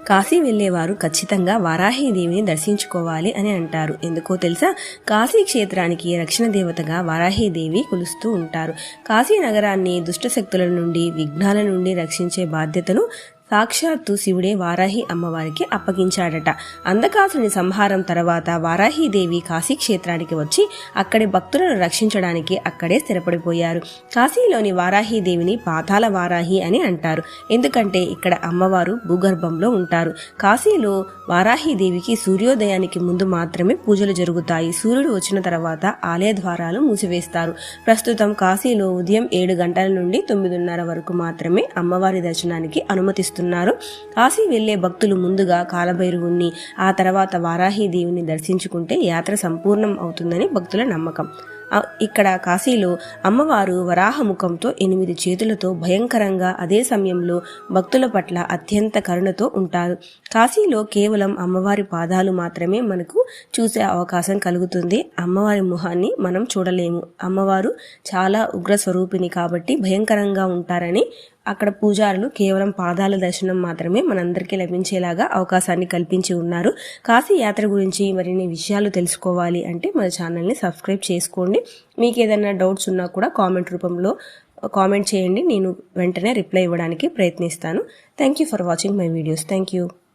కాశీ వెళ్లేవారు ఖచ్చితంగా వారాహీదేవిని దర్శించుకోవాలి అని అంటారు. ఎందుకో తెలుసా? కాశీ క్షేత్రానికి రక్షణ దేవతగా వారాహీదేవి కొలుస్తూ ఉంటారు. కాశీ నగరాన్ని దుష్టశక్తుల నుండి, విఘ్నాల నుండి రక్షించే బాధ్యతను సాక్షాత్తు శివుడే వారాహి అమ్మవారికి అప్పగించాడట. అంధకాసుని సంహారం తర్వాత వారాహీదేవి కాశీ క్షేత్రానికి వచ్చి అక్కడి భక్తులను రక్షించడానికి అక్కడే స్థిరపడిపోయారు. కాశీలోని వారాహీదేవిని పాతాళ వారాహి అని అంటారు. ఎందుకంటే ఇక్కడ అమ్మవారు భూగర్భంలో ఉంటారు. కాశీలో వారాహీదేవికి సూర్యోదయానికి ముందు మాత్రమే పూజలు జరుగుతాయి. సూర్యుడు వచ్చిన తర్వాత ఆలయ ద్వారాలు మూసివేస్తారు. ప్రస్తుతం కాశీలో ఉదయం 7 గంటల నుండి 9:30 వరకు మాత్రమే అమ్మవారి దర్శనానికి అనుమతిస్తున్నారు. కాశీ వెళ్లే భక్తులు ముందుగా కాలభైరవుణ్ణి, ఆ తర్వాత వారాహీదేవిని దర్శించుకుంటే యాత్ర సంపూర్ణం అవుతుందని భక్తుల నమ్మకం. ఇక్కడ కాశీలో అమ్మవారు వరాహముఖంతో 8 చేతులతో భయంకరంగా, అదే సమయంలో భక్తుల పట్ల అత్యంత కరుణతో ఉంటారు. కాశీలో కేవలం అమ్మవారి పాదాలు మాత్రమే మనకు చూసే అవకాశం కలుగుతుంది. అమ్మవారి ముఖాన్ని మనం చూడలేము. అమ్మవారు చాలా ఉగ్ర స్వరూపిణి కాబట్టి భయంకరంగా ఉంటారని అక్కడ పూజారులు కేవలం పాదాల దర్శనం మాత్రమే మనందరికీ లభించేలాగా అవకాశాన్ని కల్పించి ఉన్నారు. కాశీ యాత్ర గురించి మరిన్ని విషయాలు తెలుసుకోవాలి అంటే మన ఛానల్ని సబ్స్క్రైబ్ చేసుకోండి. మీకు ఏదైనా డౌట్స్ ఉన్నా కూడా కామెంట్ రూపంలో కామెంట్ చేయండి. నేను వెంటనే రిప్లై ఇవ్వడానికి ప్రయత్నిస్తాను. Thank you for watching my videos. Thank you.